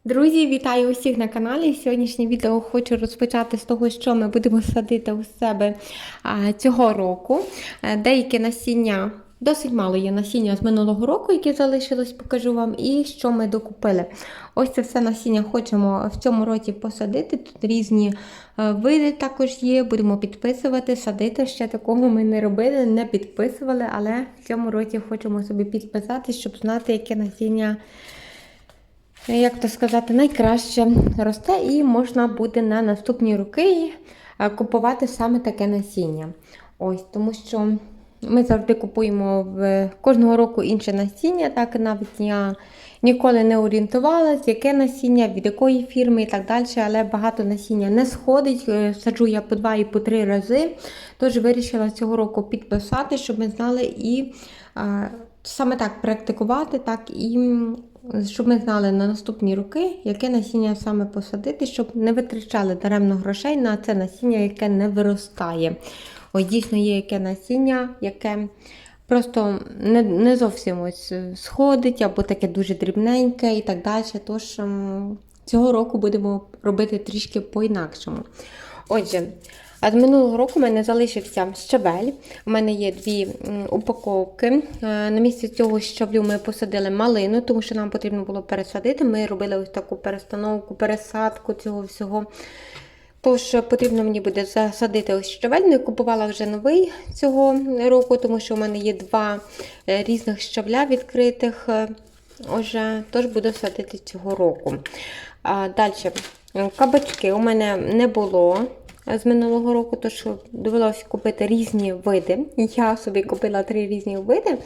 Друзі, вітаю усіх на каналі. Сьогоднішнє відео хочу розпочати з того, що ми будемо садити у себе цього року. Деякі насіння, досить мало є насіння з минулого року, яке залишилось, покажу вам, і що ми докупили. Ось це все насіння хочемо в цьому році посадити. Тут різні види також є, будемо підписувати, садити. Ще такого ми не робили, не підписували, але в цьому році хочемо собі підписати, щоб знати, яке насіння, як то сказати, найкраще росте, і можна буде на наступні роки купувати саме таке насіння. Ось, тому що ми завжди купуємо кожного року інше насіння, так навіть я ніколи не орієнтувалась, яке насіння, від якої фірми і так далі, але багато насіння не сходить, саджу я по 2 і по 3 рази, тож вирішила цього року підписати, щоб ми знали і саме так практикувати, так і щоб ми знали на наступні роки, яке насіння саме посадити, щоб не витрачали даремно грошей на це насіння, яке не виростає. Ось дійсно є яке насіння, яке просто не зовсім ось сходить, або таке дуже дрібненьке і так далі. Тож цього року будемо робити трішки по-інакшому. Отже, а з минулого року в мене залишився щавель. У мене є 2 упаковки. На місці цього щавлю ми посадили малину, тому що нам потрібно було пересадити. Ми робили ось таку перестановку, пересадку цього всього. Тож потрібно мені буде засадити ось щавель. Я купувала вже новий цього року, тому що у мене є 2 різних щавля відкритих. Тож буду садити цього року. Далі, кабачки у мене не було з минулого року, тож довелося купити різні види. Я собі купила 3 різні види,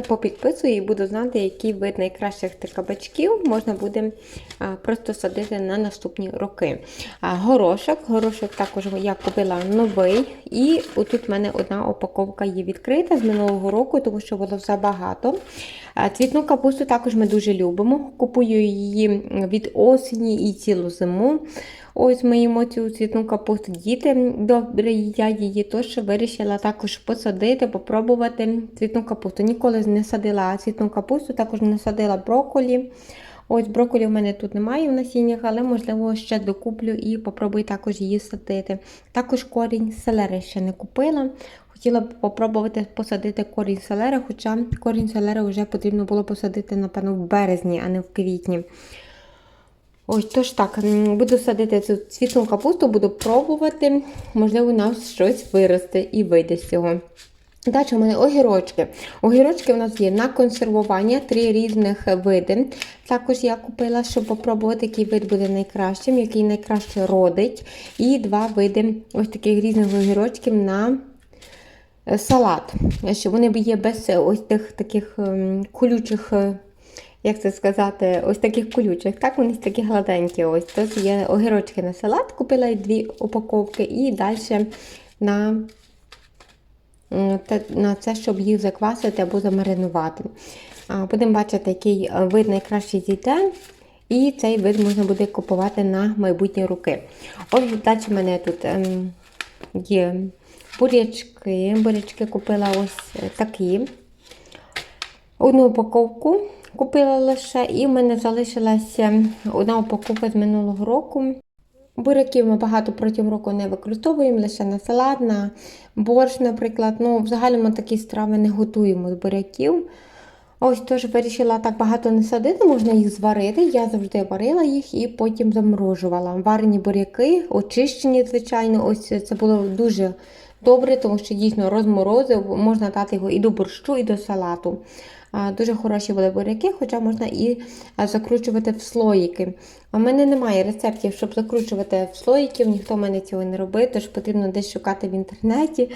попідписую і буду знати, який вид найкращих тих кабачків можна буде просто садити на наступні роки. Горошок також я купила новий, і отут в мене 1 упаковка є відкрита з минулого року, тому що було забагато. Цвітну капусту також ми дуже любимо, купую її від осені і цілу зиму. Ось ми їмо цю цвітну капусту, діти добре їдять її, тож вирішила також посадити, попробувати цвітну капусту. Ніколи не садила цвітну капусту, також не садила брокколі. Ось брокколі в мене тут немає в насіннях, але можливо ще докуплю і попробую також її садити. Також корінь селери ще не купила. Хотіла б попробувати посадити корінь селери, хоча корінь селери вже потрібно було посадити, напевно, в березні, а не в квітні. Ось, тож так, буду садити цю цвітну капусту, буду пробувати, можливо, у нас щось виросте і вийде з цього. Далі у мене огірочки. Огірочки у нас є на консервування, 3 різних види. Також я купила, щоб попробувати, який вид буде найкращим, який найкраще родить. І 2 види ось таких різних огірочків на салат. Що вони є без ось тих таких колючих, як це сказати, ось таких колючих. Так, вони такі гладенькі. Ось. Тож є огірочки на салат, купила 2 упаковки, і далі на це, щоб їх заквасити або замаринувати. Будемо бачити, який вид найкраще зійде. І цей вид можна буде купувати на майбутні роки. Ось далі в мене тут є бурячки. Бурячки купила ось такі. 1 упаковку купила лише, і в мене залишилася 1 упаковка з минулого року. Буряків ми багато протягом року не використовуємо, лише на салат, на борщ, наприклад. Взагалі ми такі страви не готуємо з буряків. Ось, тож вирішила так багато не садити, можна їх зварити. Я завжди варила їх і потім заморожувала. Варені буряки, очищені, звичайно. Ось це було дуже добре, тому що дійсно розморозив, можна дати його і до борщу, і до салату. Дуже хороші були буряки, хоча можна і закручувати в слоїки. У мене немає рецептів, щоб закручувати в слоїків, ніхто в мене цього не робить, тож потрібно десь шукати в інтернеті.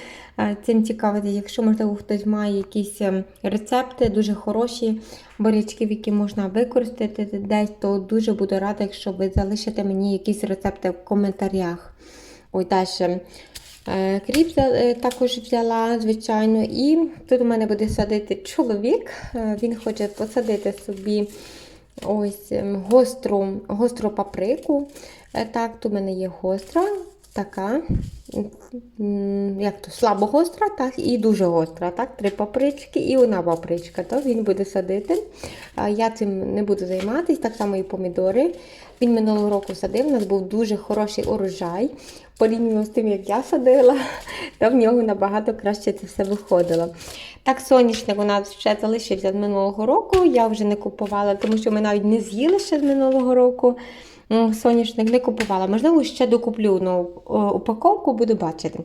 Цим цікавити, якщо, можливо, хтось має якісь рецепти, дуже хороші бурячків, які можна використати десь, то дуже буду рада, якщо ви залишите мені якісь рецепти в коментарях. Ось далі. Кріп також взяла, звичайно, і тут у мене буде садити чоловік. Він хоче посадити собі ось гостру паприку. Так, тут у мене є гостра, така. як то, слабо гостра, так, і дуже гостра. Так, 3 папрички і 1 папричка. То він буде садити. Я цим не буду займатися, так само і помідори. Він минулого року садив, у нас був дуже хороший урожай. Порівняно з тим, як я садила, то в нього набагато краще це все виходило. Так, соняшник у нас ще залишився з минулого року. Я вже не купувала, тому що ми навіть не з'їли ще з минулого року. Соняшник не купувала. Можливо, ще докуплю упаковку, буду бачити.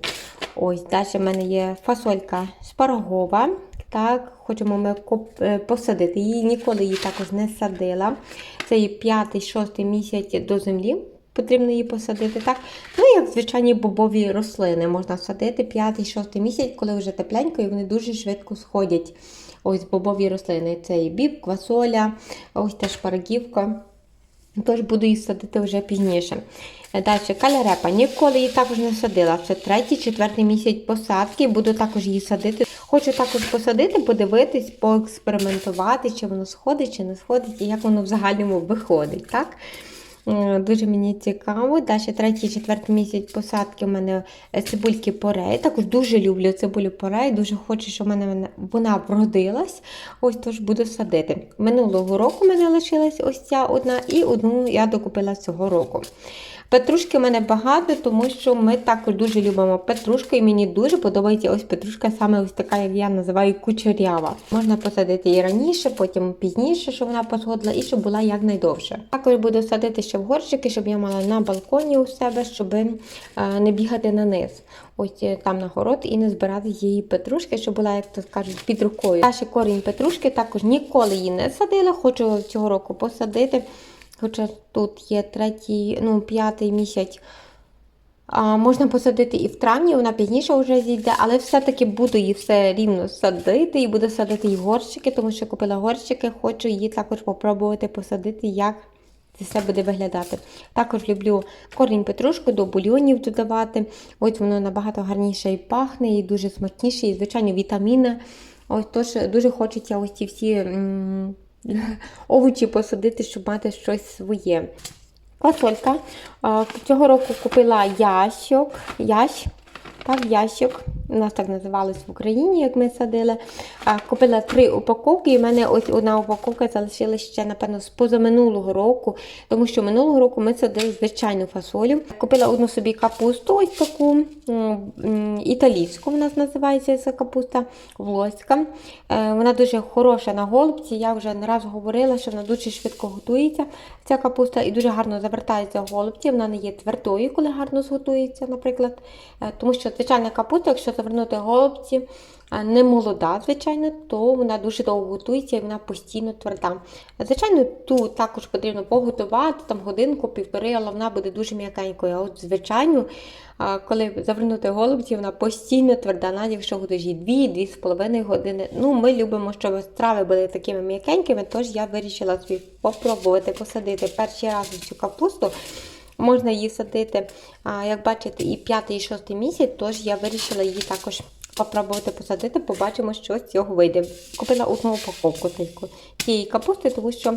Ось, далі в мене є фасолька шпарагова. Так, хочемо ми посадити. Її ніколи її також не садила. Це є 5-6 місяць до землі. Потрібно її посадити, так? Ну, як звичайні бобові рослини можна садити 5-6 місяць, коли вже тепленько, і вони дуже швидко сходять. Ось бобові рослини. Це і біб, квасоля, ось та шпарагівка. Тож буду її садити вже пізніше. Далі, калярепа. Ніколи її також не садила. Це 3-4 місяць посадки. Буду також її садити. Хочу також посадити, подивитись, поекспериментувати, чи воно сходить, чи не сходить, і як воно в загальному виходить. Так? Дуже мені цікаво. Далі 3-4 місяць посадки у мене цибульки порей. Також дуже люблю цибулю порей. Дуже хочу, щоб вона вродилась. Ось тож буду садити. Минулого року в мене лишилась ось ця одна, і одну я докупила цього року. Петрушки в мене багато, тому що ми також дуже любимо петрушку, і мені дуже подобається ось петрушка, саме ось така, як я називаю, кучерява. Можна посадити її раніше, потім пізніше, щоб вона посходила, і щоб була якнайдовше. Також буду садити ще в горщики, щоб я мала на балконі у себе, щоб не бігати на низ. Ось там на город і не збирати її петрушки, щоб була, як то кажуть, під рукою. Далі корінь петрушки, також ніколи її не садила, хочу цього року посадити. Хоча тут є 5 місяць. Можна посадити і в травні, вона пізніше вже зійде, але все-таки буду її все рівно садити і буду садити і горщики, тому що купила горщики, хочу її також спробувати посадити, як це все буде виглядати. Також люблю корінь петрушки до бульйонів додавати. Ось воно набагато гарніше і пахне, і дуже смачніше, і, звичайно, вітаміни. Ось тож дуже хочеться ось ці всі овочі посадити, щоб мати щось своє. Фасолька. Цього року купила ящик. У нас так називалось в Україні, як ми садили. Купила 3 упаковки, і в мене ось одна упаковка залишилася ще, напевно, з позаминулого року, тому що минулого року ми садили звичайну фасолю. Купила одну собі капусту, ось таку, італійську в нас називається ця капуста, волоська. Вона дуже хороша на голубці, я вже не раз говорила, що вона дуже швидко готується, ця капуста, і дуже гарно завертається в голубці, вона не є твердою, коли гарно зготується, наприклад. Тому що звичайна капуста, якщо завернути голубці, не молода, звичайно, то вона дуже довго готується і вона постійно тверда. Звичайно, ту також потрібно поготувати, там годинку-півтори, але вона буде дуже м'якенькою. А от звичайно, коли завернути голубці, вона постійно тверда, навіть якщо готуєш 2-2,5 години. Ми любимо, щоб страви були такими м'якенькими, тож я вирішила собі попробувати посадити перший раз цю капусту. Можна її садити, як бачите, і 5-й, і 6-й місяць, тож я вирішила її також попробувати посадити, побачимо, що з цього вийде. Купила одну упаковку цієї капусти, тому що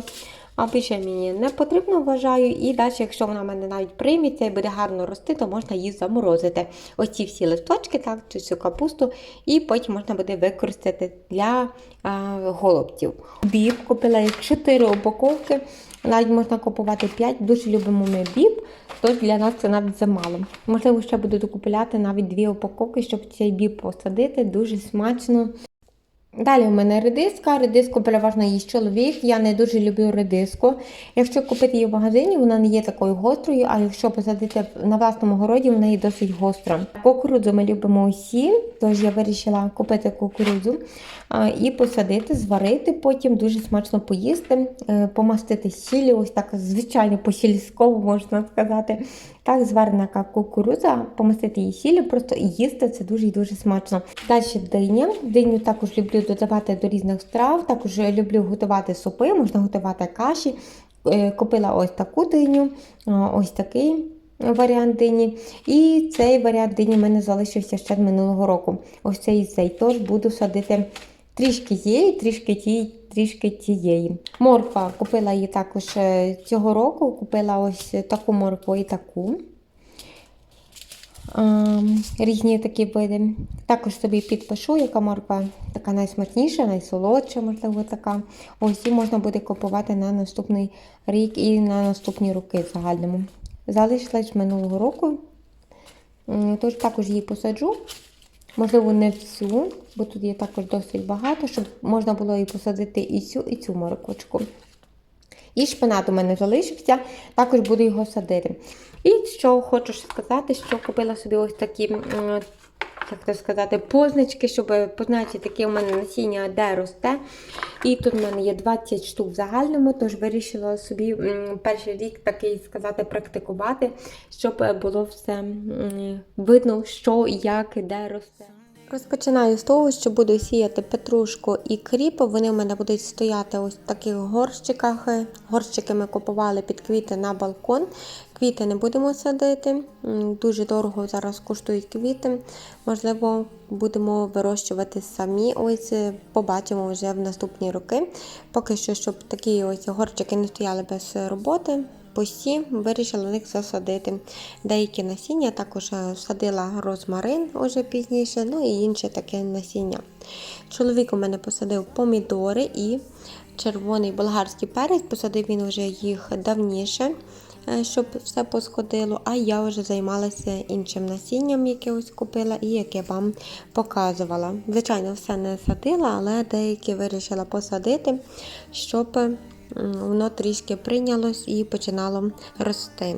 більше мені не потрібно, вважаю. І далі, якщо вона в мене навіть прийметься і буде гарно рости, то можна її заморозити. Ось ці всі листочки, так, цю капусту, і потім можна буде використати для голубців. Біб купила 4 упаковки, навіть можна купувати 5, дуже любимо ми біб, тож для нас це навіть замало. Можливо, ще буду докупляти навіть 2 упаковки, щоб цей біб посадити, дуже смачно. Далі у мене редиска. Редиску переважно їсть чоловік. Я не дуже люблю редиску. Якщо купити її в магазині, вона не є такою гострою, а якщо посадити на власному городі, вона є досить гостра. Кукурудзу ми любимо усі, тож я вирішила купити кукурудзу і посадити, зварити, потім дуже смачно поїсти, помастити сіллю, ось так звичайно по-сільському можна сказати. Так, зварена кукурудза, помастити її сіллю, просто їсти, це дуже і дуже смачно. Далі диня. Диню також люблю додавати до різних страв, також люблю готувати супи, можна готувати каші. Купила ось таку диню, ось такий варіант дині. І цей варіант дині в мене залишився ще з минулого року. Ось цей, тож буду садити трішки цієї, трішки тієї. Морква, купила її також цього року, купила ось таку моркву і таку. різні такі види. Також собі підпишу, яка морква така найсмачніша, найсолодша, можливо, така. Ось і можна буде купувати на наступний рік і на наступні роки в загальному. Залишилась минулого року, тож також її посаджу. Можливо, не всю, бо тут є також досить багато, щоб можна було і посадити і цю морквочку. І шпинат у мене залишився, також буду його садити. І що хочу сказати, що купила собі ось такі, як то сказати, позначки, щоб позначити, яке у мене насіння, де росте. І тут в мене є 20 штук в загальному, тож вирішила собі перший рік такий сказати, практикувати, щоб було все видно, що, як, де росте. Розпочинаю з того, що буду сіяти петрушку і кріп. Вони в мене будуть стояти ось в таких горщиках. Горщики ми купували під квіти на балкон. Квіти не будемо садити. Дуже дорого зараз коштують квіти. Можливо, будемо вирощувати самі. Ось побачимо вже в наступні роки. Поки що, щоб такі ось горщики не стояли без роботи. Пусті, вирішила в них засадити деякі насіння, також садила розмарин уже пізніше, ну і інше таке насіння. Чоловік у мене посадив помідори і червоний болгарський перець, посадив він вже їх давніше, щоб все посходило, а я вже займалася іншим насінням, яке ось купила і яке вам показувала. Звичайно, все не садила, але деякі вирішила посадити, щоб воно трішки прийнялось і починало рости.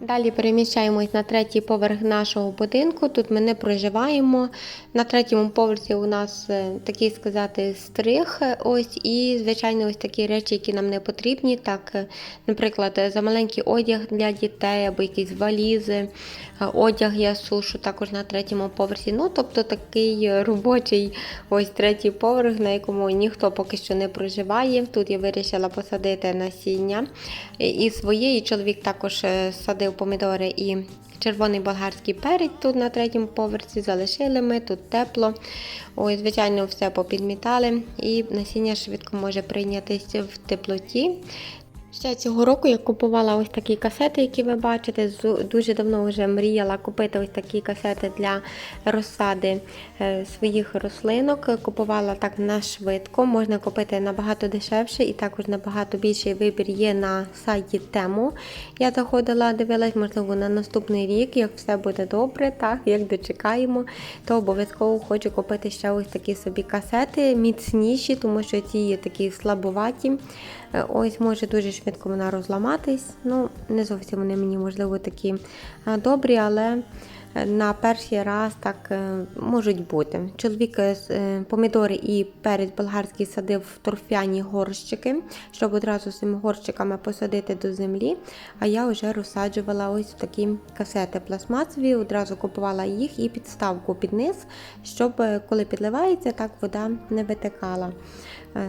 Далі переміщаємось на третій поверх нашого будинку. Тут ми не проживаємо. На третьому поверсі у нас, такий сказати, стриг. Ось, і, звичайно, ось такі речі, які нам не потрібні. Так, наприклад, замаленький одяг для дітей або якісь валізи. Одяг я сушу також на третьому поверсі. Ну, тобто такий робочий ось третій поверх, на якому ніхто поки що не проживає. Тут я вирішила посадити насіння і своє, і чоловік також садив помідори і червоний болгарський перець тут на третьому поверсі. Залишили ми, тут тепло. Ось, звичайно, все попідмітали і насіння швидко може прийнятися в теплоті. Ще цього року я купувала ось такі касети, які ви бачите. Дуже давно вже мріяла купити ось такі касети для розсади своїх рослинок. Купувала так на швидко. Можна купити набагато дешевше і також набагато більший вибір є на сайті Тему. Я заходила, дивилась, можливо, на наступний рік, як все буде добре, так, як дочекаємо, то обов'язково хочу купити ще ось такі собі касети, міцніші, тому що ці є такі слабоваті. Ось може дуже швидко вона розламатись. Ну, не зовсім вони мені, можливо, такі добрі, але на перший раз так можуть бути. Чоловік помідори і перець болгарський садив в торфяні горщики, щоб одразу з цими горщиками посадити до землі. А я вже розсаджувала ось в такі касети пластмасові, одразу купувала їх і підставку під низ, щоб коли підливається, так вода не витикала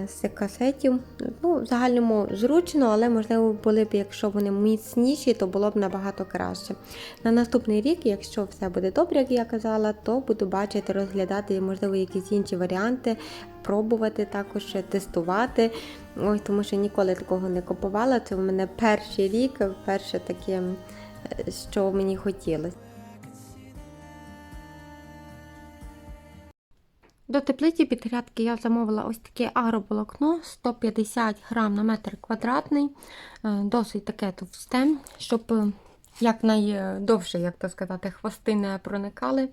з цих касетів. Ну, в загальному зручно, але, можливо, були б, якщо вони міцніші, то було б набагато краще. На наступний рік, якщо все буде добре, як я казала, то буду бачити, розглядати, можливо, якісь інші варіанти, пробувати також, тестувати. Ось, тому що ніколи такого не купувала. Це в мене перший рік, перше таке, що мені хотілося. До теплиці під грядки я замовила ось таке агроволокно 150 грам на метр квадратний, досить таке товсте, щоб якнайдовше, як то сказати, хвости не проникали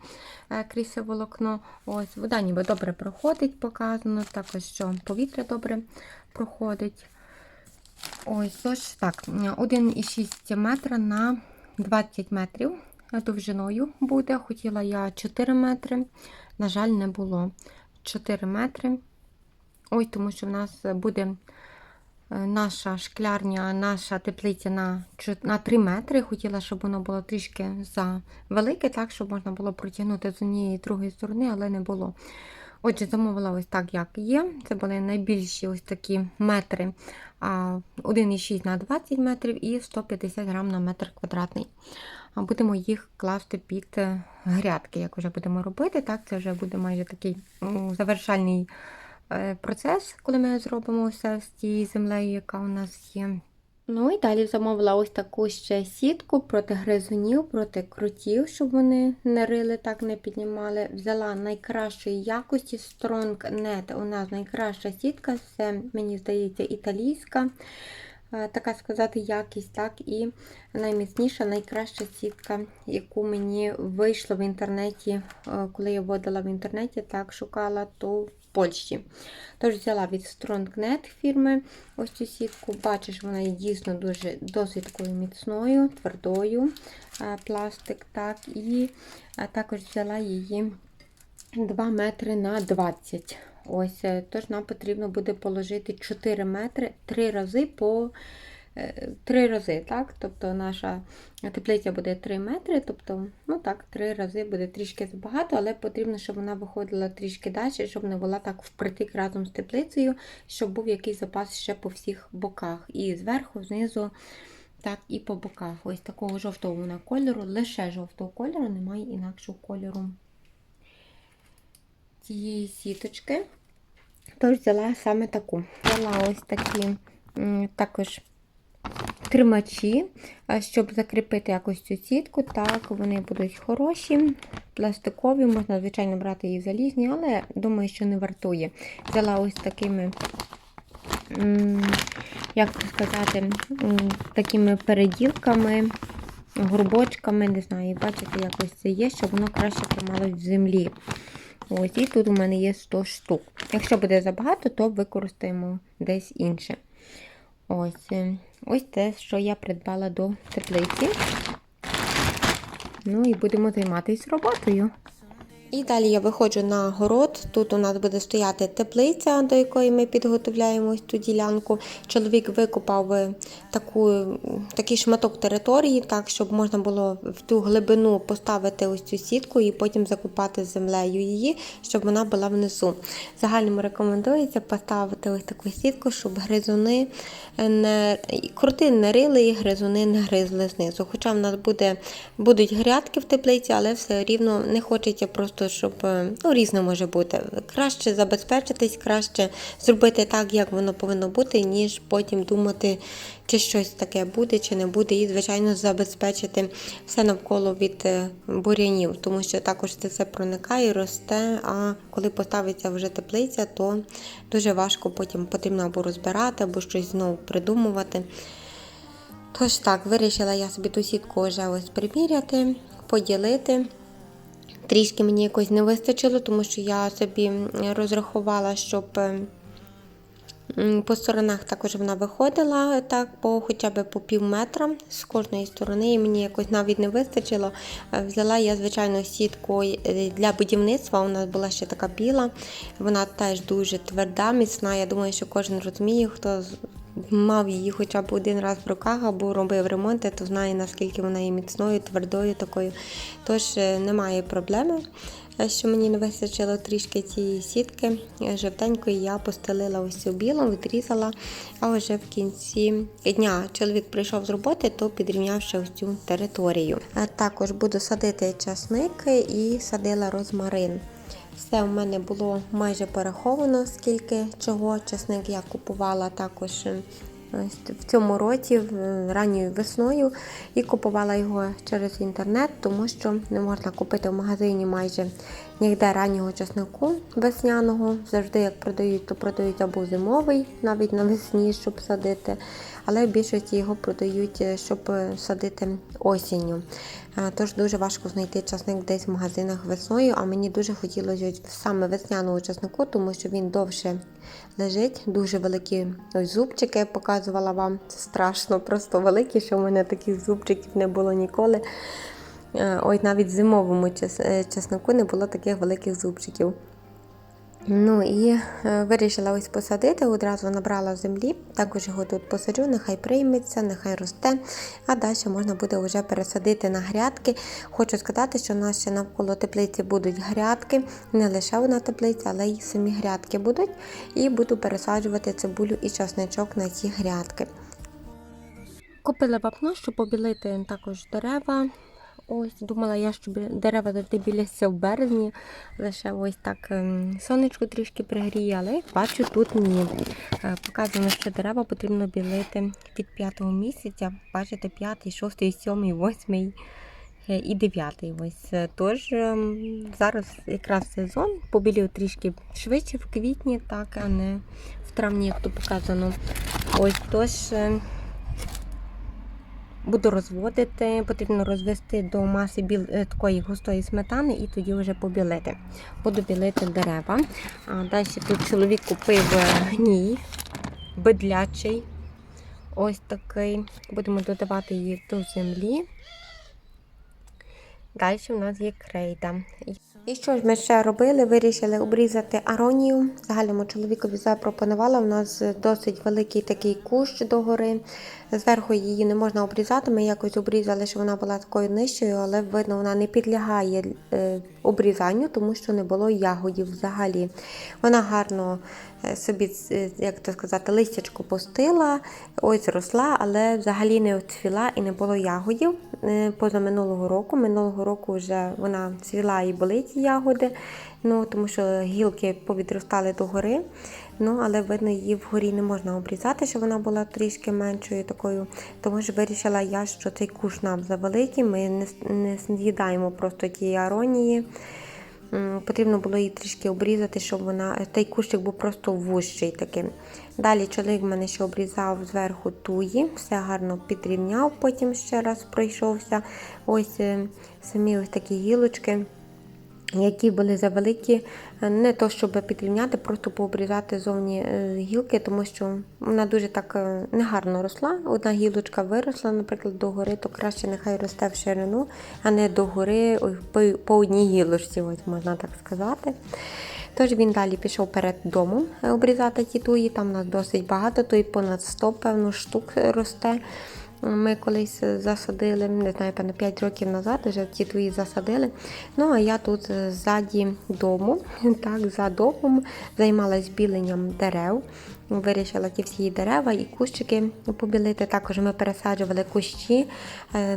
крізь це волокно. Ось, вода ніби добре проходить, показано, також що повітря добре проходить. Ось, тож так, 1,6 метра на 20 метрів довжиною буде. Хотіла я 4 метри. На жаль, не було 4 метри. Ой, тому що в нас буде наша шклярня, наша теплиця на 3 метри. Хотіла, щоб воно було трішки завелике, так, щоб можна було протягнути з однієї і другої сторони, але не було. Отже, замовила ось так, як є. Це були найбільші ось такі метри. 1,6 на 20 метрів і 150 грам на метр квадратний. Будемо їх класти під грядки, як вже будемо робити. Так, це вже буде майже такий завершальний процес, коли ми зробимо все з тією землею, яка у нас є. Ну і далі замовила ось таку ще сітку проти гризунів, проти кротів, щоб вони не рили, так не піднімали. Взяла найкращої якості StrongNet. У нас найкраща сітка, це, мені здається, італійська, така сказати, якість, так, і найміцніша, найкраща сітка, яку мені вийшло в інтернеті, коли я вводила в інтернеті, так, шукала, то в Польщі. Тож взяла від StrongNet фірми ось цю сітку. Бачиш, вона є дійсно досить такою міцною, твердою, пластик, так, і також взяла її 2 метри на 20. Ось, тож нам потрібно буде положити 4 метри 3 рази по 3 рази, так? Тобто наша теплиця буде 3 метри, тобто, ну так, 3 рази буде трішки забагато, але потрібно, щоб вона виходила трішки далі, щоб не була так впритик разом з теплицею, щоб був якийсь запас ще по всіх боках. І зверху, знизу, так, і по боках. Ось такого жовтого кольору, лише жовтого кольору, немає інакшого кольору цієї сіточки. Тож взяла саме таку. Взяла ось такі також тримачі, щоб закріпити якось цю сітку. Так, вони будуть хороші, пластикові, можна, звичайно, брати і залізні, але думаю, що не вартує. Взяла ось такими, як сказати, такими переділками, горбочками, не знаю, бачите, якось це є, щоб воно краще трималось в землі. Ось, і тут у мене є 100 штук. Якщо буде забагато, то використаємо десь інше. Ось те, що я придбала до теплиці. Ну і будемо займатися роботою. І далі я виходжу на город. Тут у нас буде стояти теплиця, до якої ми підготовляємо ось ту ділянку. Чоловік викопав такий шматок території, так, щоб можна було в ту глибину поставити ось цю сітку і потім закопати землею її, щоб вона була внизу. В загальному рекомендується поставити ось таку сітку, щоб кроти не рили і гризуни не гризли знизу. Хоча в нас будуть грядки в теплиці, але все рівно не хочеться просто, щоб, різне може бути. Краще забезпечитись, краще зробити так, як воно повинно бути, ніж потім думати, чи щось таке буде, чи не буде. І, звичайно, забезпечити все навколо від бур'янів, тому що також це все проникає, росте, а коли поставиться вже теплиця, то дуже важко потім потрібно або розбирати, або щось знову придумувати. Тож так, вирішила я собі ту сітку вже ось приміряти, поділити. Трішки мені якось не вистачило, тому що я собі розрахувала, щоб по сторонах також вона виходила так, хоча б по пів метра з кожної сторони, і мені якось навіть не вистачило. Взяла я, звичайно, сітку для будівництва, у нас була ще така біла, вона теж дуже тверда, міцна, я думаю, що кожен розуміє, хто мав її хоча б один раз в руках або робив ремонти, то знає, наскільки вона є міцною, твердою такою. Тож немає проблеми, що мені не вистачило трішки цієї сітки жовтенької. Я постелила ось цю білу, відрізала, а вже в кінці дня чоловік прийшов з роботи, то підрівняв ще ось цю територію. Також буду садити часник і садила розмарин. Все у мене було майже пораховано, скільки чого. Часник я купувала також в цьому році, ранньою весною, і купувала його через інтернет, тому що не можна купити в магазині майже ніде раннього часнику весняного. Завжди, як продають, то продають або зимовий, навіть навесні, щоб садити, але в більшості його продають, щоб садити осінню. Тож дуже важко знайти часник десь в магазинах весною, а мені дуже хотілося саме весняного часнику, тому що він довше лежить, дуже великі зубчики, показувала вам, це страшно, просто великі, що в мене таких зубчиків не було ніколи. Ось навіть в зимовому часнику не було таких великих зубчиків. Ну і вирішила ось посадити, одразу набрала землі, також його тут посаджу, нехай прийметься, нехай росте, а далі можна буде вже пересадити на грядки. Хочу сказати, що у нас ще навколо теплиці будуть грядки, не лише одна теплиця, але й самі грядки будуть, і буду пересаджувати цибулю і часничок на ці грядки. Купила вапно, щоб побілити також дерева. Ось, думала я, що дерева завжди біляться в березні, лише ось так сонечко трішки пригріє, але як бачу, тут ні. Показано, що дерева потрібно білити від 5-го місяця, бачите, 5-й, 6-й, 7-й, 8-й і 9-й. Ось. Тож зараз якраз сезон, побілів трішки швидше в квітні, так, а не в травні, як тут показано. Ось, тож буду розводити, потрібно розвести до маси такої густої сметани і тоді вже побілити. Буду білити дерева. Далі тут чоловік купив гній, бидлячий, ось такий. Будемо додавати її до землі. Далі у нас є крейда. І що ж ми ще робили? Вирішили обрізати аронію. В загальному чоловікові запропонувала. У нас досить великий такий кущ догори. Зверху її не можна обрізати. Ми якось обрізали, що вона була такою нижчою, але видно, вона не підлягає обрізанню, тому що не було ягодів взагалі. Вона гарно собі, як то сказати, листячко пустила, ось росла, але взагалі не оцвіла і не було ягодів поза минулого року. Минулого року вже вона цвіла і були ті ягоди, тому що гілки повідростали догори. Але видно, її вгорі не можна обрізати, щоб вона була трішки меншою такою. Тому що вирішила я, що цей кущ нам завеликий, ми не з'їдаємо просто тієї аронії. Потрібно було її трішки обрізати, щоб той кущик був просто вужчий таким. Далі чоловік в мене ще обрізав зверху туї, все гарно підрівняв, потім ще раз пройшовся. Ось самі ось такі гілочки, які були завеликі, не то щоб підрівняти, просто пообрізати зовні гілки, тому що вона дуже так негарно росла. Одна гілочка виросла, наприклад, догори, то краще нехай росте в ширину, а не догори по одній гілочці, ось можна так сказати. Тож він далі пішов перед домом обрізати ті туї, там у нас досить багато, то й понад 100, певно, штук росте. Ми колись засадили, не знаю, певно, 5 років назад вже ті туї засадили. А я тут ззаді дому, так, за домом займалась біленням дерев. Вирішила ті всі дерева і кущики побілити. Також ми пересаджували кущі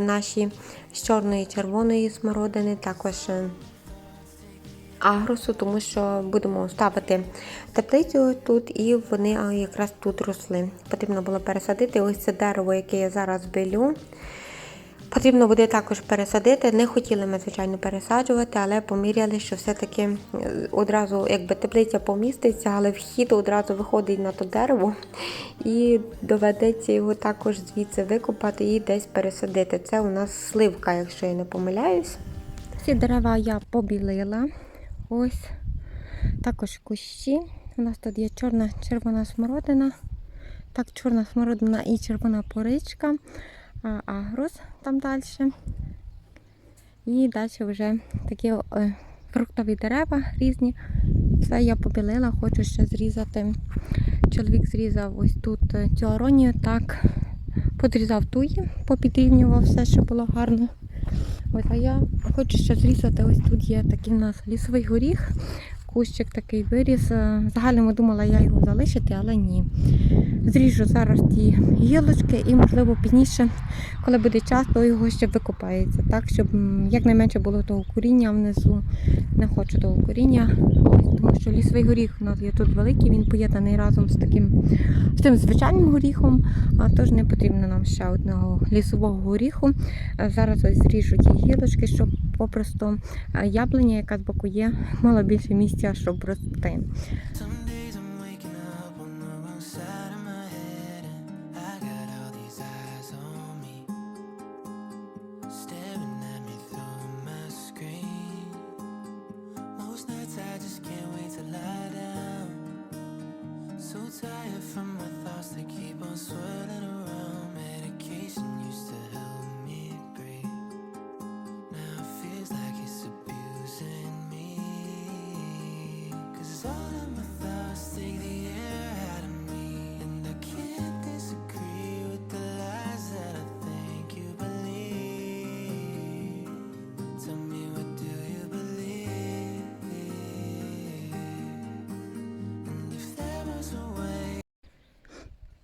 наші з чорної і червоної смородини, також агросу, тому що будемо ставити теплицю тут, і вони якраз тут росли. Потрібно було пересадити ось це дерево, яке я зараз білю. Потрібно буде також пересадити. Не хотіли ми, звичайно, пересаджувати, але поміряли, що все-таки одразу, якби теплиця поміститься, але вхід одразу виходить на то дерево, і доведеться його також звідси викопати і десь пересадити. Це у нас сливка, якщо я не помиляюсь. Ці дерева я побілила. Ось також кущі. У нас тут є чорна, червона смородина. Так, чорна смородина і червона поричка. Агрос там далі. І далі вже такі фруктові дерева різні. Все я побілила, хочу ще зрізати. Чоловік зрізав ось тут цю аронію, так, подрізав туї, попідрівнював все, що було гарно. Ось, а я хочу ще зрізати, ось тут є такий у нас лісовий горіх, кущик такий виріс. Загально думала я його залишити, але ні. Зріжу зараз ті гілочки і, можливо, пізніше, коли буде час, то його ще викопається, так, щоб якнайменше було того коріння внизу. Не хочу того коріння, ось, тому що лісовий горіх у нас є тут великий, він поєднаний разом з тим звичайним горіхом, а тож не потрібно нам ще одного лісового горіху. Зараз ось зріжу ті гілочки, щоб попросту яблуня, яка з боку є, мала більше місця, щоб рости.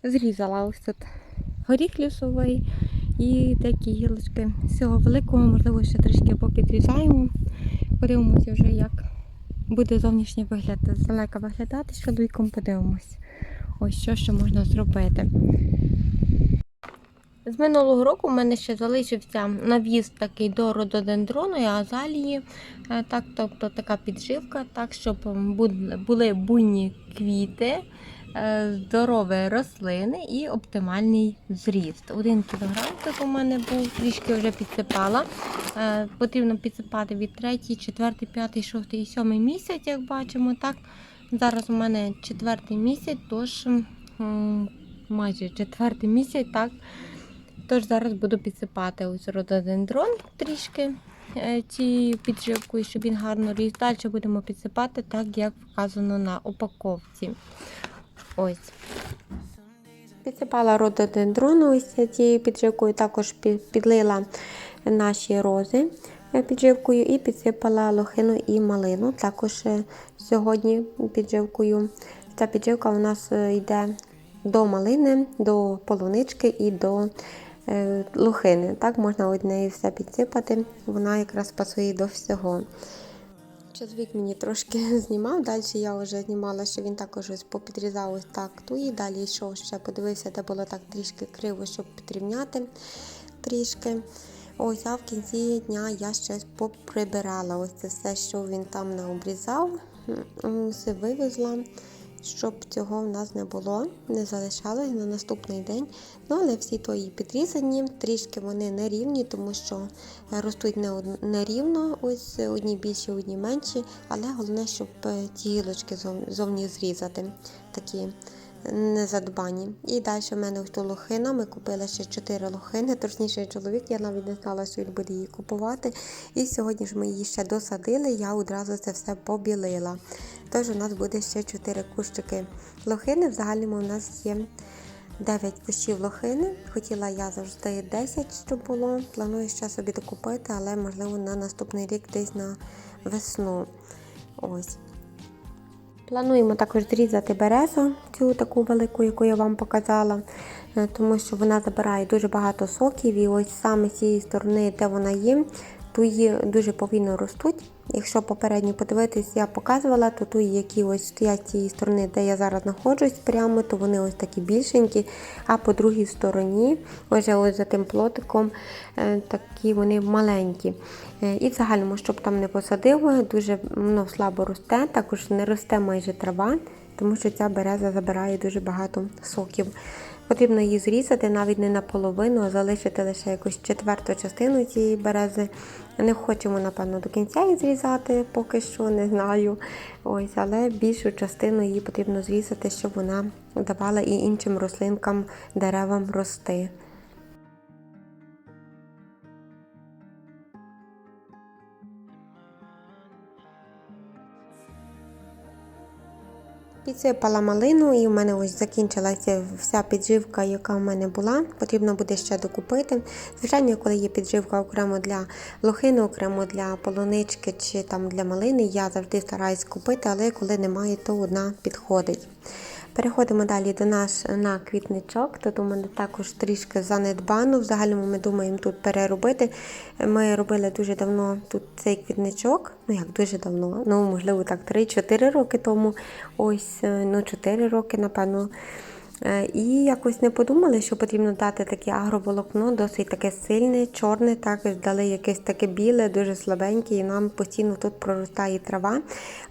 Зрізала ось тут горіх лісовий І деякі гілочки з цього великого, можливо, ще трішки попідрізаємо. Подивимося вже, як буде зовнішній вигляд здалека виглядати. З чоловіком подивимось. Ось що ще можна зробити. З минулого року в мене ще залишився навіс такий до рододендрону і азалії, так, тобто така підживка, так, щоб були буйні квіти, здорові рослини і оптимальний зріст. 1 кілограм тут у мене був, трішки вже підсипала. Потрібно підсипати від 3, 4, 5, 6 і 7 місяць, як бачимо. Так. Зараз у мене 4 місяць, тож майже 4 місяць, так. Тож зараз буду підсипати ось рододендрон трішки цією підживкою, щоб він гарно ріс. Далі будемо підсипати так, як вказано на упаковці. Ось. Підсипала рододендрон ось цією підживкою, також підлила наші рози підживкою і підсипала лохину і малину. Також сьогодні підживкою. Ця підживка у нас йде до малини, до полунички і до лохини. Так, можна однею все підсипати, вона якраз пасує до всього. Чоловік мені трошки знімав, далі я вже знімала, що він також ось попідрізав ось так туї, далі йшов ще, подивився, де було так трішки криво, щоб підрівняти трішки. Ось, а в кінці дня я ще поприбирала ось це все, що він там наобрізав, все вивезла, щоб цього в нас не було, не залишалось на наступний день. Ну, але всі тої підрізані, трішки вони нерівні, тому що ростуть нерівно, ось одні більші, одні менші, але головне, щоб ті гілочки зовні зрізати, такі незадбані. І далі в мене ось лохина, ми купили ще 4 лохини, точніше чоловік, я навіть не знала, що він буде її купувати. І сьогодні ж ми її ще досадили, я одразу це все побілила. Тож у нас буде ще 4 кущики лохини, в загальному у нас є 9 кущів лохини. Хотіла я завжди 10, щоб було. Планую ще собі докупити, але можливо на наступний рік десь на весну. Ось. Плануємо також зрізати березу, цю таку велику, яку я вам показала, тому що вона забирає дуже багато соків. І ось саме з цієї сторони, де вона є, туї дуже повільно ростуть. Якщо попередньо подивитись, я показувала, то туї, які ось стоять з цієї сторони, де я зараз знаходжусь прямо, то вони ось такі більшенькі, а по другій стороні, вже ось за тим плотиком, такі вони маленькі. І в загальному, щоб там не посадив, дуже слабо росте, також не росте майже трава, тому що ця береза забирає дуже багато соків. Потрібно її зрізати навіть не наполовину, а залишити лише якусь четверту частину цієї берези. Не хочемо, напевно, до кінця її зрізати, поки що, не знаю. Ось, але більшу частину її потрібно зрізати, щоб вона давала і іншим рослинкам, деревам рости. Підсипала малину і в мене ось закінчилася вся підживка, яка в мене була. Потрібно буде ще докупити. Звичайно, коли є підживка окремо для лохини, окремо для полунички чи там для малини, я завжди стараюсь купити, але коли немає, то одна підходить. Переходимо далі до нас на квітничок. Тут у мене також трішки занедбано. В загальному ми думаємо тут переробити. Ми робили дуже давно тут цей квітничок. Ну як дуже давно, можливо так 3-4 роки тому. Ось, 4 роки, напевно. І якось не подумали, що потрібно дати таке агроволокно, досить таке сильне, чорне, також дали якесь таке біле, дуже слабеньке, і нам постійно тут проростає трава.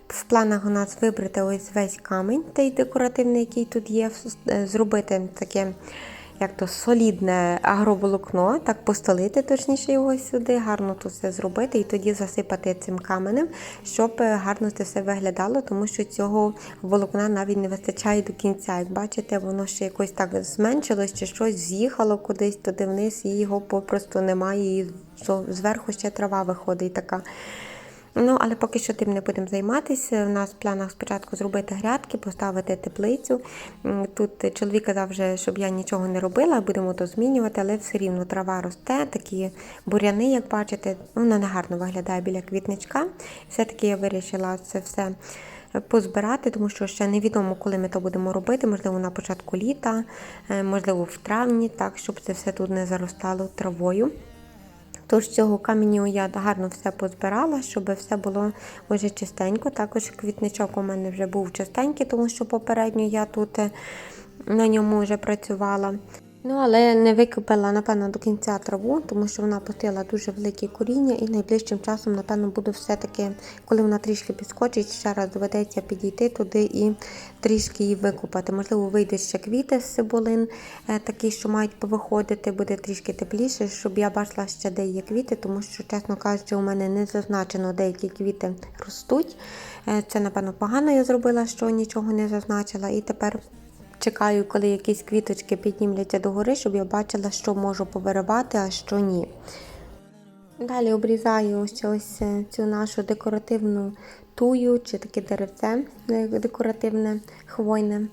В планах у нас вибрати ось весь камінь, той декоративний, який тут є, зробити таке, як то солідне агроволокно, так постелити точніше його сюди, гарно тут все зробити і тоді засипати цим каменем, щоб гарно це все виглядало, тому що цього волокна навіть не вистачає до кінця. Як бачите, воно ще якось так зменшилось чи щось з'їхало кудись туди вниз і його попросту немає, і зверху ще трава виходить така. Але поки що тим не будемо займатися. У нас в планах спочатку зробити грядки, поставити теплицю. Тут чоловік казав вже, щоб я нічого не робила, будемо то змінювати, але все рівно трава росте, такі буряни, як бачите, вона негарно виглядає біля квітничка. Все-таки я вирішила це все позбирати, тому що ще невідомо, коли ми то будемо робити, можливо, на початку літа, можливо, в травні, так, щоб це все тут не заростало травою. Тож з цього каменю я гарно все позбирала, щоб все було вже чистенько. Також квітничок у мене вже був чистенький, тому що попередньо я тут на ньому вже працювала. Ну, але не викопала, напевно, до кінця траву, тому що вона пустила дуже великі коріння і найближчим часом, напевно, буду все-таки, коли вона трішки підскочить, ще раз доведеться підійти туди і трішки її викопати. Можливо, вийде ще квіти з цибулин, такі, що мають повиходити, буде трішки тепліше, щоб я бачила ще, де є квіти, тому що, чесно кажучи, у мене не зазначено, деякі квіти ростуть. Це, напевно, погано я зробила, що нічого не зазначила, і тепер чекаю, коли якісь квіточки піднімляться догори, щоб я бачила, що можу повиривати, а що ні. Далі обрізаю ось цю нашу декоративну тую, чи таке деревце декоративне, хвойне.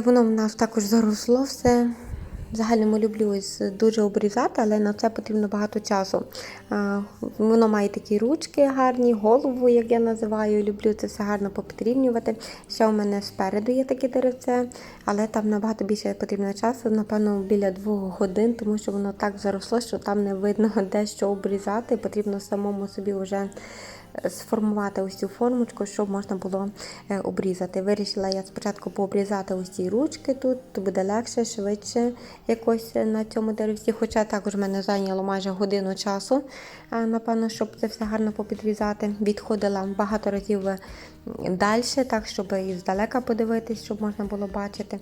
Воно в нас також заросло все. В загальному люблю дуже обрізати, але на це потрібно багато часу. Воно має такі ручки гарні, голову, як я називаю. Люблю це все гарно попідрівнювати. Ще у мене спереду є таке деревце, але там набагато більше потрібно часу, напевно, біля 2 годин, тому що воно так заросло, що там не видно, де що обрізати. Потрібно самому собі вже сформувати ось цю формочку, щоб можна було обрізати. Вирішила я спочатку пообрізати ось ці ручки тут, то буде легше, швидше якось на цьому деревці. Хоча також в мене зайняло майже годину часу, напевно, щоб це все гарно попідрізати. Відходила багато разів далі, так, щоб і здалека подивитись, щоб можна було бачити.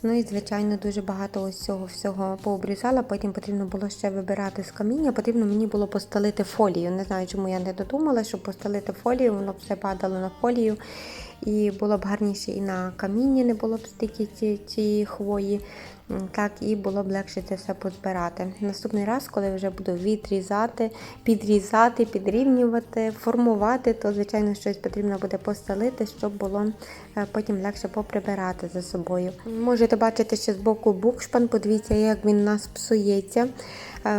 Ну і, звичайно, дуже багато ось цього всього пообрізала. Потім потрібно було ще вибирати з каміння. Потрібно мені було постелити фолію. Не знаю, чому я не додумала, щоб постелити фолію. Воно б все падало на фолію. І було б гарніше і на камінні, не було б стільки цієї хвої. Так, і було б легше це все позбирати. Наступний раз, коли вже буду відрізати, підрізати, підрівнювати, формувати, то, звичайно, щось потрібно буде постелити, щоб було потім легше поприбирати за собою. Можете бачити ще з боку букшпан, подивіться, як він у нас псується.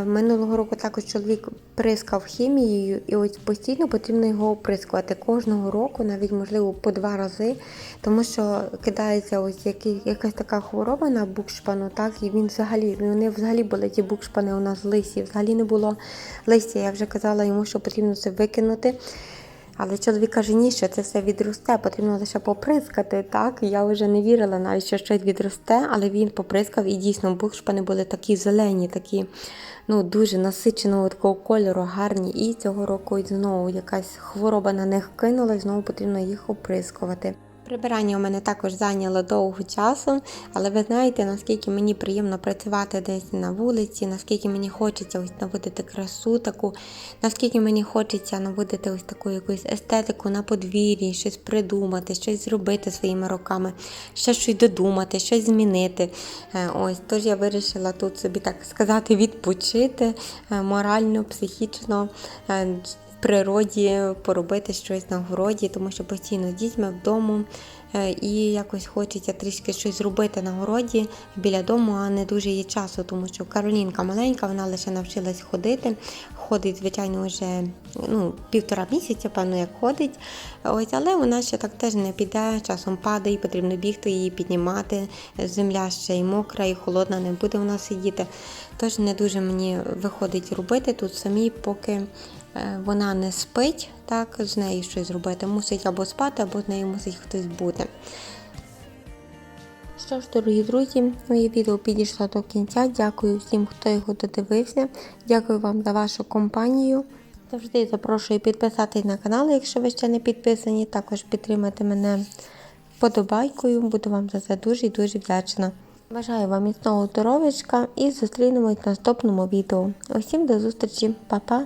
Минулого року також чоловік прискав хімією, і ось постійно потрібно його оприскувати. Кожного року, навіть, можливо, по 2 рази, тому що кидається ось якась така хвороба на букшпану, так, і вони взагалі були ті букшпани у нас в листі, взагалі не було листя. Я вже казала йому, що потрібно це викинути. Але чоловік каже, ні, що це все відросте, потрібно лише поприскати, так? Я вже не вірила навіть, що щось відросте, але він поприскав, і дійсно букшпани були такі зелені, такі, дуже насиченого такого кольору, гарні. І цього року знову якась хвороба на них кинула, і знову потрібно їх оприскувати. Прибирання у мене також зайняло довго часу, але ви знаєте, наскільки мені приємно працювати десь на вулиці, наскільки мені хочеться ось наводити красу таку, наскільки мені хочеться наводити ось таку якусь естетику на подвір'ї, щось придумати, щось зробити своїми руками, ще щось додумати, щось змінити. Тож я вирішила тут собі, так сказати, відпочити морально, психічно, природі, поробити щось на городі, тому що постійно з дітьми вдома, і якось хочеться трішки щось зробити на городі біля дому, а не дуже є часу, тому що Каролінка маленька, вона лише навчилась ходити. Ходить, звичайно, вже 1,5 місяця, певно, як ходить. Але вона ще так теж не піде, часом падає, потрібно бігти її піднімати. Земля ще й мокра, і холодна, не буде вона сидіти. Тож не дуже мені виходить робити тут самі, поки вона не спить, так, з нею щось зробити. Мусить або спати, або з нею мусить хтось бути. Що ж, дорогі друзі, моє відео підійшло до кінця. Дякую всім, хто його додивився. Дякую вам за вашу компанію. Завжди запрошую підписатись на канал, якщо ви ще не підписані. Також підтримати мене вподобайкою. Буду вам за це дуже і дуже вдячна. Бажаю вам міцного здоров'ячка і зустрінемось в наступному відео. Усім до зустрічі. Па-па!